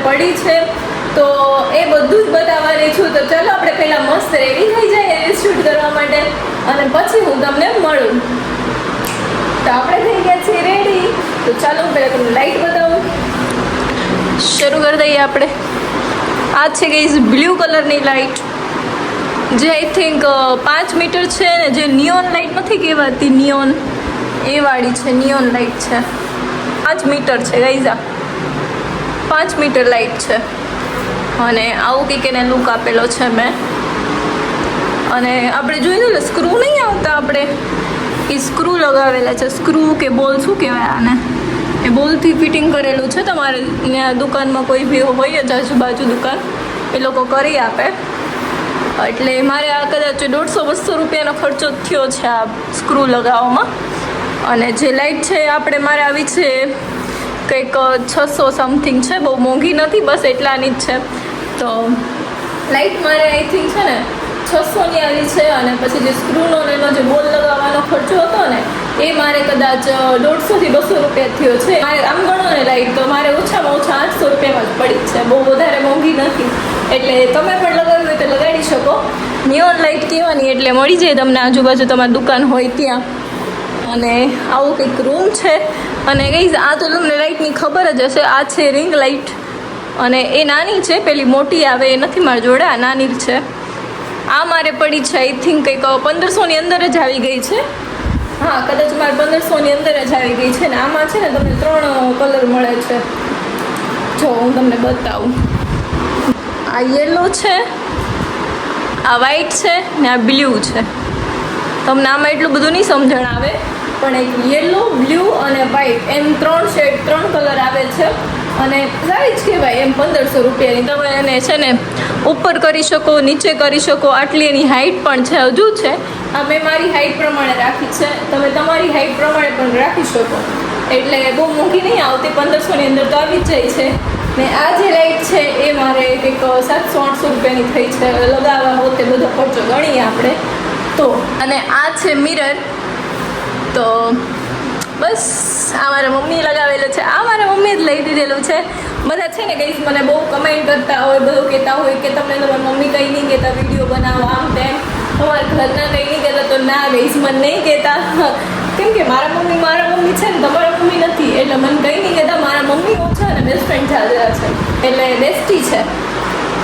પડી છે, તો એ બધું જ બતાવવાની છું. તો ચાલો આપણે પહેલાં મસ્ત રેડી થઈ જાય રીલ શૂટ કરવા માટે, અને પછી હું તમને મળું. તો આપણે થઈ ગયા છીએ રેડી. તો ચાલો હું પહેલાં તમને લાઇટ બતાવું. શરૂ કરી દઈએ આપણે. આ છે ગઈ બ્લુ કલરની લાઇટ, જે આઈ થિંક 5 મીટર છે ને, જે નિયોન લાઇટ નથી કહેવાતી, નિયોન એ વાળી છે. નિયોન લાઇટ છે, 5 મીટર છે ગાઈઝ. 5 મીટર લાઇટ છે, અને આવું કંઈક એને લુક આપેલો છે મેં. અને આપણે જોયું ને સ્ક્રૂ નહીં આવતા આપણે, એ સ્ક્રૂ લગાવેલા છે. સ્ક્રૂ કે બોલ શું કહેવાય આને, એ બોલથી ફિટિંગ કરેલું છે. તમારે ત્યાં દુકાનમાં કોઈ બી હોય જ આજુબાજુ દુકાન, એ લોકો કરી આપે. એટલે મારે આ કદાચ 150-200 રૂપિયાનો ખર્ચો થયો છે આ સ્ક્રૂ લગાવવામાં. અને જે લાઇટ છે આપણે મારે આવી છે કંઈક 600 સમથિંગ છે, બહુ મોંઘી નથી, બસ એટલાની જ છે. તો લાઇટ મારે આઈ થિંક છે ને 600ની આવી છે. અને પછી જે સ્ક્રૂનો એનો જે બોલ લગાવવાનો ખર્ચો હતો ને, એ મારે કદાચ 150થી 200 રૂપિયા થયો છે. મારે આમ ગણો ને લાઇટ, તો મારે ઓછામાં ઓછા 800 રૂપિયામાં જ પડી છે, બહુ વધારે મોંઘી નથી. એટલે તમે પણ લગાવી હોય તો લગાડી શકો. નિયોન લાઇટ કહેવાની એટલે મળી જાય તમને આજુબાજુ તમારી દુકાન હોય ત્યાં. અને આવું કંઈક રૂમ છે. અને ગઈ આ તો તમને લાઇટની ખબર જ હશે, આ છે રિંગ લાઇટ. અને એ નાની છે, પેલી મોટી આવે એ નથી મારી જોડે, આ નાની છે. આ મારે પડી છે આઈ થિંક કંઈક 1500ની અંદર જ આવી ગઈ છે. હા, કદાચ મારે 1500ની અંદર જ આવી ગઈ છે. ને આમાં છે ને તમને 3 કલર મળે છે. જો હું તમને બતાવું. આ યલો છે, આ વ્હાઈટ છે, ને આ બ્લુ છે. તમને આમાં એટલું બધું નહીં સમજણ આવે, પણ એક યલો, બ્લુ અને વ્હાઈટ એમ 3 શેડ, 3 કલર આવે છે. અને સારી જ કહેવાય એમ 1500 રૂપિયાની. તમે એને છે ને ઉપર કરી શકો, નીચે કરી શકો. આટલી એની હાઇટ પણ છે, હજુ છે. આ મેં મારી હાઇટ પ્રમાણે રાખી છે, તમે તમારી હાઇટ પ્રમાણે પણ રાખી શકો. એટલે બહુ મોંઘી નહીં આવતી, 1500ની અંદર તો આવી જ જાય છે. ને આ જે લાઇટ છે એ મારે કંઈક 700-800 રૂપિયાની થઈ છે લગાવવા હોતે, બધો ખર્ચો ગણીએ આપણે તો. અને આ છે મિરર. તો બસ આ મારા મમ્મીએ લગાવેલું છે. આ મારા મમ્મીએ જ લઈ દીધેલું છે. બધા છે ને ગઈશ મને બહુ કમેન્ટ કરતા હોય, બધું કહેતા હોય કે તમને તમારી મમ્મી કંઈ નહીં કહેતા વિડીયો બનાવો આમ તેમ, તમારા ઘરના કંઈ નહીં કહેતા. તો ના ગઈશ, મને નહીં કહેતા, કેમ કે મારા મમ્મી છે ને, તમારા મમ્મી નથી. એટલે મને કંઈ નહીં કહેતા. મારા મમ્મી ઓછા અને બેસ્ટ ફ્રેન્ડ જાજા છે, એટલે બેસ્ટી છે.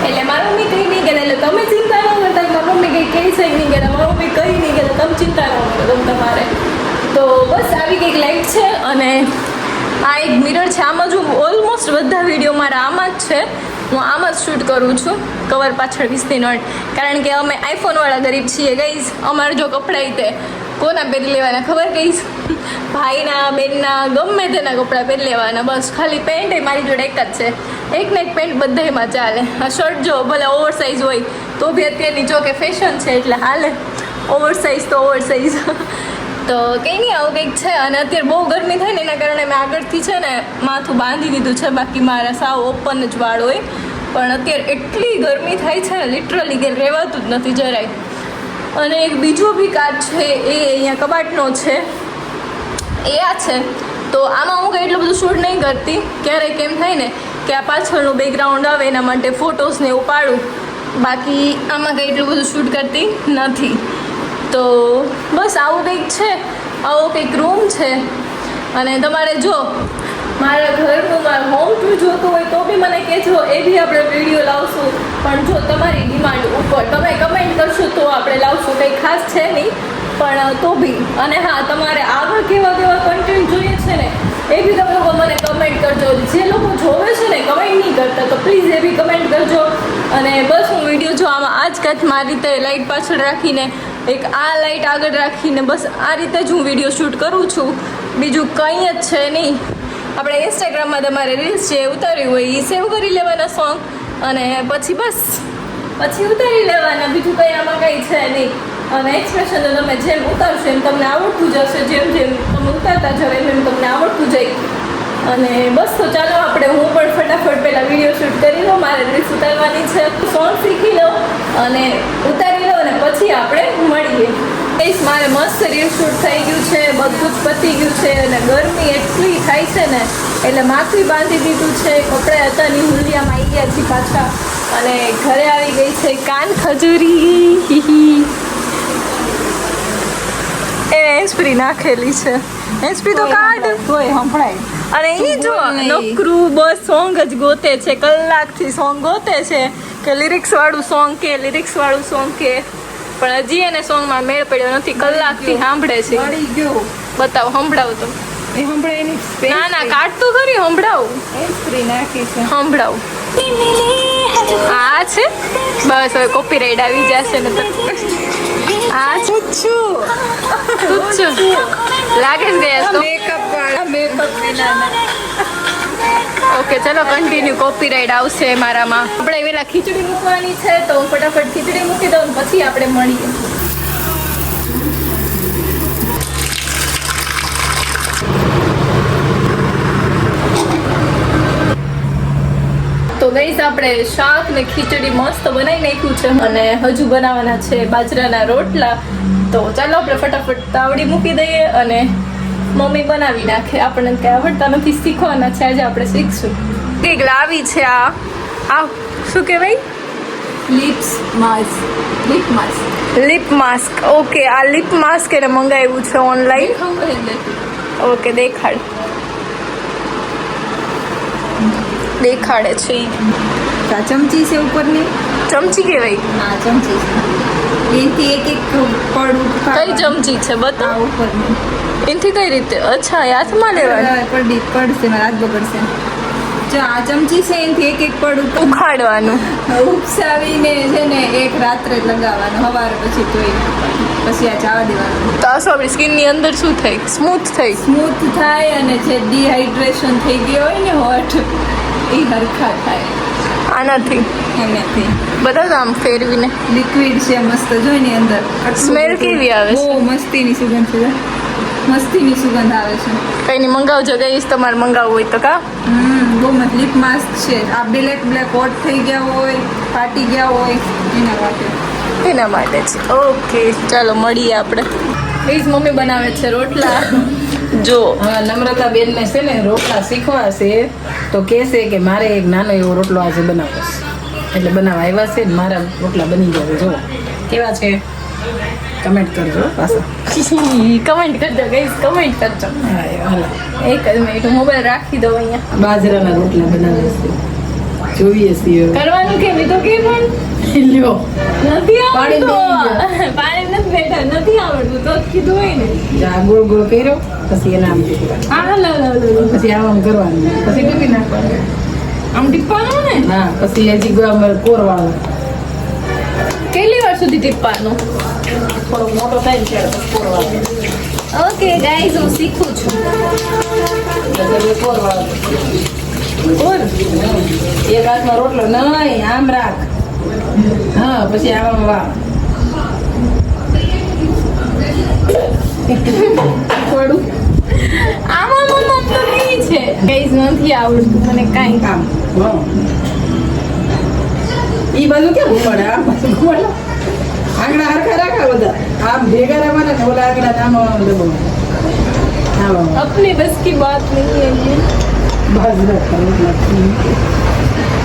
એટલે મારા મમ્મી કંઈ નહીં કહેતા. એટલે તમે ચિંતા ન કરતા કે મારા મમ્મી કંઈ કહી છે નહીં કહેતા, મારા મમ્મી કંઈ નહીં કહેતા, તમે ચિંતા ન કરો તમે તમારે. તો બસ આવી કંઈક લાઇટ છે. અને આ એક મિરર છે. આમાં જો ઓલમોસ્ટ બધા વિડીયો મારા આમાં જ છે, હું આમાં જ શૂટ કરું છું. કવર પાછળ 20 નોટ, કારણ કે અમે આઈફોનવાળા ગરીબ છીએ ગઈશ. અમારે જો કપડાં તે કોના પહેરી લેવાના ખબર ગઈશ? ભાઈના, બેનના, ગમે તેના કપડાં પહેરી લેવાના. બસ ખાલી પેન્ટ એ મારી જોડે એક જ છે, એકને એક પેન્ટ બધામાં ચાલે. આ શર્ટ જો ભલે ઓવર સાઇઝ હોય તો બી અત્યારની જો કે ફેશન છે એટલે હાલે, ઓવર સાઇઝ તો ઓવર સાઇઝ. તો કંઈ નહીં, આવું કંઈક છે. અને અત્યારે બહુ ગરમી થાય ને એના કારણે મેં આગળથી છે ને માથું બાંધી દીધું છે. બાકી મારા સાવ ઓપન જ વાળ હોય. પણ અત્યારે એટલી ગરમી થાય છે ને, લિટરલી કે રહેવાતું જ નથી જરાય. અને એક બીજો બી કાચ છે, એ અહીંયા કબાટનો છે, એ આ છે. તો આમાં હું કંઈ એટલું બધું શૂટ નહીં કરતી. ક્યારેક એમ થાય ને કે આ પાછળનું બેકગ્રાઉન્ડ આવે એના માટે ફોટોસને એવું પાડું. બાકી આમાં કંઈ એટલું બધું શૂટ કરતી નથી. તો બસ આવું કંઈક છે, આવો કંઈક રૂમ છે. અને તમારે જો મારા ઘરનું મારું હોમ ટૂર જોતું હોય તો બી મને કહેજો, એ બી આપણે વિડીયો લાવશું. પણ જો તમારી ડિમાન્ડ ઉપર તમે કમેન્ટ કરશો તો આપણે લાવશું. કંઈ ખાસ છે નહીં, પણ તો બી. અને હા, તમારે આગળ કેવા કન્ટેન્ટ જોઈએ છે ને, એ બી તમે લોકો મને કમેન્ટ કરજો. જે લોકો જોવે છે ને કમેન્ટ નહીં કરતા, તો પ્લીઝ એ બી કમેન્ટ કરજો. અને બસ હું વિડીયો જો આમાં આ જ કાચ મારી રીતે લાઇટ પાછળ રાખીને, એક આ લાઇટ આગળ રાખીને, બસ આ રીતે જ હું વિડીયો શૂટ કરું છું. બીજું કંઈ જ છે નહીં. આપણે ઇન્સ્ટાગ્રામમાં તમારે રીલ્સ જે ઉતાર્યું હોય એ સેવ કરી લેવાના સોંગ, અને પછી બસ પછી ઉતારી લેવાના. બીજું કંઈ આમાં કંઈ છે નહીં. અને એક્સપ્રેશન તો તમે જેમ ઉતારશો એમ તમને આવડતું જશે. જેમ જેમ તમે ઉતારતા જાવ એમ એમ તમને આવડતું જાય. અને બસ તો ચાલો આપણે, હું પણ ફટાફટ પહેલાં વિડીયો શૂટ કરી લઉં. મારે રીલ્સ ઉતારવાની છે, સોંગ શીખી લઉં અને ઉતારી લઉં, અને પછી આપણે મળીએ. ગાઈસ મારે મસ્ત રીલ શૂટ થઈ ગયું છે, બધું જ પતી ગયું છે અને ગરમી એટલી થાય છે ને એટલે માથું બાંધી દીધું છે, કપડા હતા ની હુલિયામાં આવી ગયા છે પાછા અને ઘરે આવી ગઈ છે કાન ખજૂરી. એ હેન્ડસ્પ્રી નાખેલી છે, હેન્ડસ્પ્રી તો કાઢ તોય સંભળાય. અને ઈ જો નકરું બસ સોંગ જ ગોતે છે, કલાકથી સોંગ ગોતે છે કે લિરિક્સ વાળું સોંગ કે પણ હજી એને સોંગમાં મેળ પડ્યો નથી, કલાકથી સાંભળે છે. મળી ગયો. બતાવ, સંભળાવ તો. એ સંભળાય નહીં. ના કાઢ તો ખરી, સંભળાવ. હેન્ડસ્પ્રી નાખી છે. સંભળાવ. આ છે બસ, હવે કોપીરાઈટ આવી જશે ને તો. આ તુચ્છું લાગે જ ગયા તો. મેકઅપ વાળા મેકઅપ વિના. ઓકે ચલો કન્ટિન્યુ, કોપીરાઈટ આવશે મારામાં. આપણે પેલા ખીચડી મૂકવાની છે તો હું ફટાફટ ખીચડી મૂકી દઉં પછી આપણે મળીએ. તો ગઈસ આપણે શાક ને ખીચડી મસ્ત બનાવી નાખ્યું છે અને હજુ બનાવવાના છે બાજરાના રોટલા. તો ચાલો આપણે ફટાફટ તાવડી મૂકી દઈએ અને મમ્મી બનાવી નાખે. આપણને કઈ આવડતા નથી, શીખવાના છે, આજે આપણે શીખશું. કંઈક લાવી છે આ શું કહેવાય? Lip mask. ઓકે, આ લિપ માસ્ક એને મંગાવ્યું છે ઓનલાઈન. ઓકે દેખાડે છે. આ ચમચી છે ઉપરની. ચમચી કહેવાય? હા ચમચી છે. એથી એક પડ કઈ ચમચી છે બતા ઉપરની. એનથી કઈ રીતે? અચ્છા, હાથમાં લેવાનું. પડશે મારા હાથ બગડશે. જો આ ચમચી છે એનથી એક પડ ઉખાડવાનું, ઉપસાવીને છે ને એક રાત્રે લગાવવાનું, સવારે પછી ધોઈ પછી આ જવા દેવાનું. તો આ શું આપણી સ્કિનની અંદર શું થાય? સ્મૂથ થાય અને જે ડિહાઇડ્રેશન થઈ ગયો હોય ને હોઠ એ હરખા થાય. આનાથી એનાથી બધા આમ ફેરવીને. લિક્વિડ છે મસ્ત, જોઈ ની અંદર સ્મેલ કેવી આવે છે? બહુ મસ્તીની સુગંધ છે, મસ્તીની સુગંધ આવે છે. કઈ નહીં, મંગાવજો ગઈશ તમારે મંગાવવું હોય તો. કા બહુ મસ્ત લિપ માસ્ક છે. આ બ્લેક હોટ થઈ ગયા હોય, ફાટી ગયા હોય એના માટે છે. ઓકે ચાલો મળીએ આપણે. પ્લીઝ મમ્મી બનાવે છે રોટલા. જો હા, નમ્રતા બેન ને છે ને રોટલા શીખવા છે તો કહેશે કે મારે એક નાનો એવો રોટલો આજે બનાવવો છે, એટલે બનાવવા આવ્યા છે ને મારા રોટલા બની ગયા. જો કેવા છે કમેન્ટ કરજો પાછા. કમેન્ટ કરજો ગઈસ, કમેન્ટ કરજો. હા હાલો, એક જ મિનિટ મોબાઈલ રાખી દો અહીંયા. બાજરાના રોટલા બનાવે છે, જોઈએ છીએ કરવાનું કેમ? એ તો કે પણ લ્યો નથી પાણી આવડતું. પાણી નથી બેઠા, નથી આવડતું તો કીધું હોય ને. જા ગોળ ગોળ કર્યો પછી એને આમ ટીપવાનું. હા લો પછી આમ કરવાનું, પછી ટીપી નાખવાનું. આમ ટીપવાનું ને. હા, પછી હજી કોરવાનું. કેટલી વાર સુધી ટીપવાનું? થોડો મોટો થાય ને ત્યારે કોરવાનું. ઓકે ગાઈઝ, હું શીખું છું. કોરવાનું. એક હાથમાં રોટલો નહીં, આમ રાખ. હા, પછી આમ વાહ. થોડું આમાં મમ્મ તો નહીં છે ગાઈઝ, નથી આવડતું મને કાંઈ. આમ ઈ બાજુ કેમ પડે? આમ બાજુ પડે. આંગળા હરખા રાખા બધા, આમ ભેગા રહેવાના ને ઓલા આંગળા આમ દબાવવાના. अपने बस की बात नहीं है ये.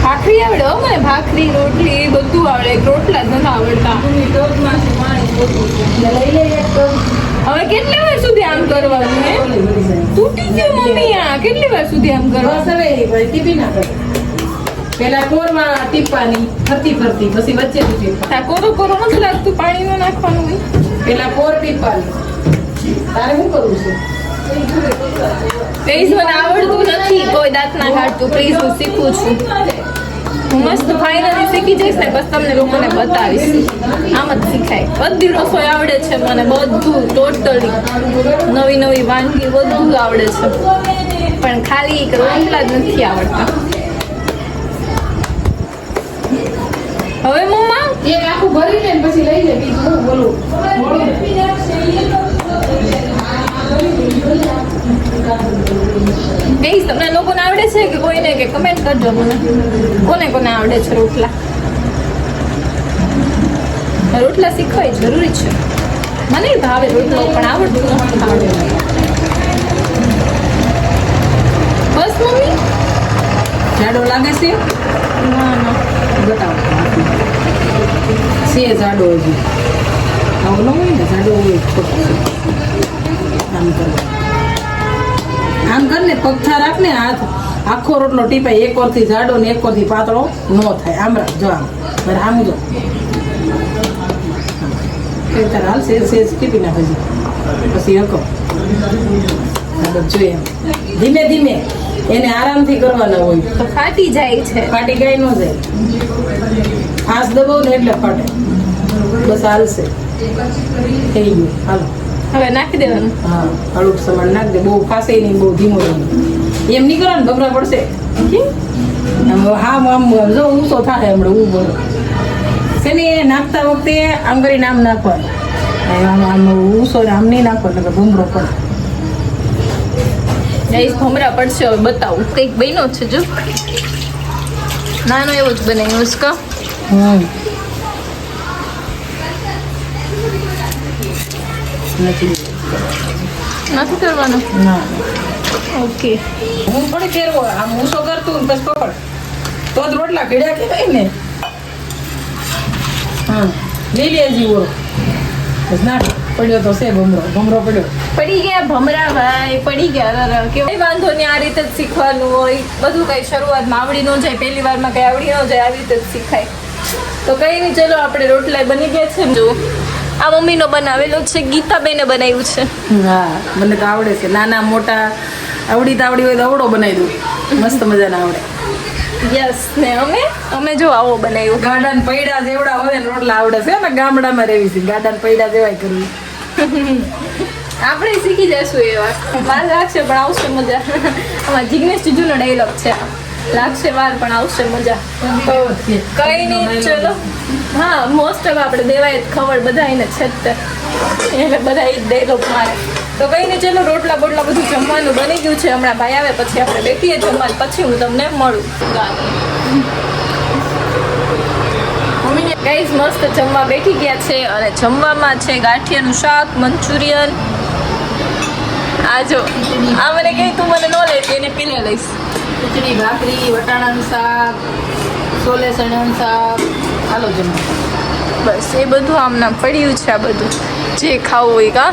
ભાખરી આવડે હો મને, ભાખરી રોટલી એ બધું આવડે, રોટલા જ નથી આવડતા. હવે કેટલી વાર સુધી આમ કરવાનું? હે તૂટી ગયું મમ્મી, આ કેટલી વાર સુધી આમ કરવાનું? પેલા કોરમાં ટીપવાની ફરતી ફરતી, પછી વચ્ચે ટીપા. કોરો કોરો નથી લાગતું? પાણી નું નાખવાનું હોય. પેલા કોર ટીપવાની. તારે શું કરવું છે? પ્લીઝ મને આવડતું નથી, કોઈ દાંત ના કાઢતું. પ્લીઝ હું શીખું છું. હું મસ્ત ફાઇનલી શીખી જઈશ ને બસ તમને લોકોને બતાવીશ. આમ જ શીખાય. બધી રસોઈ આવડે છે મને, બધું ટોટલી નવી નવી વાનગી બધું આવડે છે, પણ ખાલી રોટલા જ નથી આવડતા. હવે મમ્મા એક આખું ભરીને પછી લઈ લે. બીજું હું બોલું ગઈસ, તમને લોકોને આવડે છે કે કોઈને? કે કમેન્ટ કરજો મને, કોને કોને આવડે છે રોટલા. રોટલા શીખવાય જરૂરી છે. મને ભાવે રોટલો પણ આવડતું નથી ખાવાનું. બસ મમ્મી. જાડો લાગે છે ના ના બતાવો છે જાડો હજી આવો ન હોય ને જાડો હોય ખોટો છે. આમ કરવા આમ કર ને પગથા રાખ ને હાથ આખો રોટલો ટીપાય એક ઓરથી જાડો ને એક ઓરથી પાતળો ન થાય આમ રાખ જો આમ બરાબર આમ જો તારે હાલ સેજ સેજ ટીપી નાખે પછી હકો જોઈએ ધીમે ધીમે એને આરામથી કરવાના હોય તો ફાટી જાય છે. ફાટી ગઈ ન જાય આસ દબાવ ને એટલે ફાટે બસ હાલશે થઈ ગયું હાલો હવે નાખી દેવાનું. હા હળુક સમાન નાખ દે બહુ ફાસે નહીં બહુ ધીમો નહીં એમ નહીં કરો ને ભભરા પડશે આમ હા આમ જો ઊંચો થાય હમણાં હું બોલો છે ને એ નાખતા વખતે આમ કરીને આમ નાખવાનું આમ આમ ઊંચો આમ નહીં નાખવાનો એટલે ભૂમરો પડે ગાઈસ ભમરા પડશે હવે બતાવું કંઈક બન્યો છે જો નાનો એવો જ બનાવ્યો ઉસકા. નથી નથી કરવાનો. ના ઓકે હું થોડી ફેરવો આમ ઊંચો કરતું ને પછી પકડ તો જ રોટલા ઘડ્યા કહેવાય ને હા લઈ લેજી ઓરો બસ ના પડ્યો તો છે ભમરો પડ્યો પડી ગયા ભમરા ભાઈ પડી ગયા. કેવું વાંધો નહીં આ રીતે જ શીખવાનું હોય બધું કઈ શરૂઆતમાં આવડી ન જાય પહેલી વારમાં કઈ આવડી ન જાય આવી રીતે જ શીખાય. તો કઈ નહીં ચલો આપણે રોટલા બની ગયા છે. જો આ મમ્મીનો બનાવેલો છે ગીતાબેને બનાવ્યું છે. હા મને તો આવડે છે નાના મોટા આવડી હોય તો આવડો બનાવી દઉં મસ્ત મજાના આવડે યસ ને અમે જો આવો બનાવ્યું. ગાડાને પૈડા જેવડા હોય ને રોટલા આવડે છે ને ગામડામાં રહેવી છે ગાડાને પૈડા જેવાય કરવી આપણે શીખી જઈશું એવા વાર લાગશે પણ આવશે મજા. આમાં જિગ્નેશ જીજુનો ડાયલોગ છે લાગશે વાર પણ આવશે મજા. કઈ નહીં ચલો હા મોસ્ટ ઓફ આપણે દેવાય ખબર બધાને છે જ તે. એટલે બધા એ જ ડાયલોગ મારે. તો કઈ નહીં ચલો રોટલા બોટલા બધું જમવાનું બની ગયું છે. હમણાં ભાઈ આવે પછી આપણે બેઠીએ જમવાનું પછી હું તમને મળું. ગાઈસ મસ્ત જમવા બેઠી ગયા છે અને જમવામાં છે ગાંઠિયાનું શાક મંચુરિયન. આ જો આ મને કહે તું મને ન લેતી એને પેલે લઈશ. ખીચડી ભાખરી વટાણાનું શાક છોલે ચણાનું શાક હાલો જમવા બસ એ બધું આમના પડ્યું છે આ બધું જે ખાવું હોય કા.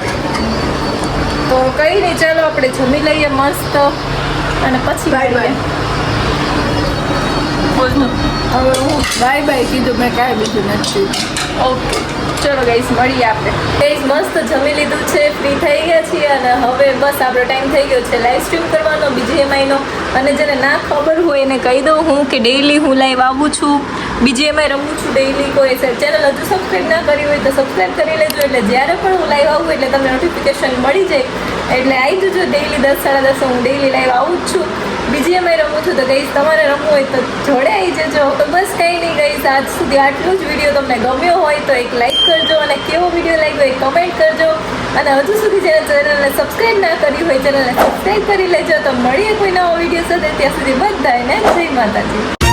તો કઈ નહીં ચાલો આપણે જમી લઈએ મસ્ત અને પછી બાય હવે હું બાય કીધું મેં કાંઈ બીજું નથી. ઓકે ચલો ગાઈસ મળીએ આપણે. ગાઈસ મસ્ત જમી લીધું છે ફ્રી થઈ ગયા છીએ અને હવે બસ આપણો ટાઈમ થઈ ગયો છે લાઈવ સ્ટ્રીમ કરવાનો BGMI નો. અને જેને ના ખબર હોય એને કહી દઉં હું કે ડેઈલી હું લાઈવ આવું છું BGMI રમું છું ડેઈલી. કોઈ ચેનલ હજુ સબસ્ક્રાઈબ ના કરી હોય તો સબસ્ક્રાઈબ કરી લેજો એટલે જ્યારે પણ હું લાઈવ આવું એટલે તમને નોટિફિકેશન મળી જાય. એટલે આવી જજો ડેઈલી 10 સાડા 10 હું ડેઈલી લાઈવ આવું જ છું. BGMI રમું છું તો ગઈશ તમારે રમવું હોય તો જોડે આવી જજો. તો બસ કંઈ નહીં ગઈશ આજ સુધી આટલું જ. વિડીયો તમને ગમ્યો હોય તો એક લાઈક કરજો અને કેવો વિડીયો લાગ્યો એ કમેન્ટ કરજો. અને હજુ સુધી જેને ચેનલને સબસ્ક્રાઈબ ના કરી હોય ચેનલને સબસ્ક્રાઈબ કરી લેજો. તો મળીએ કોઈ નવો વિડીયો સાથે ત્યાં સુધી બધાને જય માતાજી.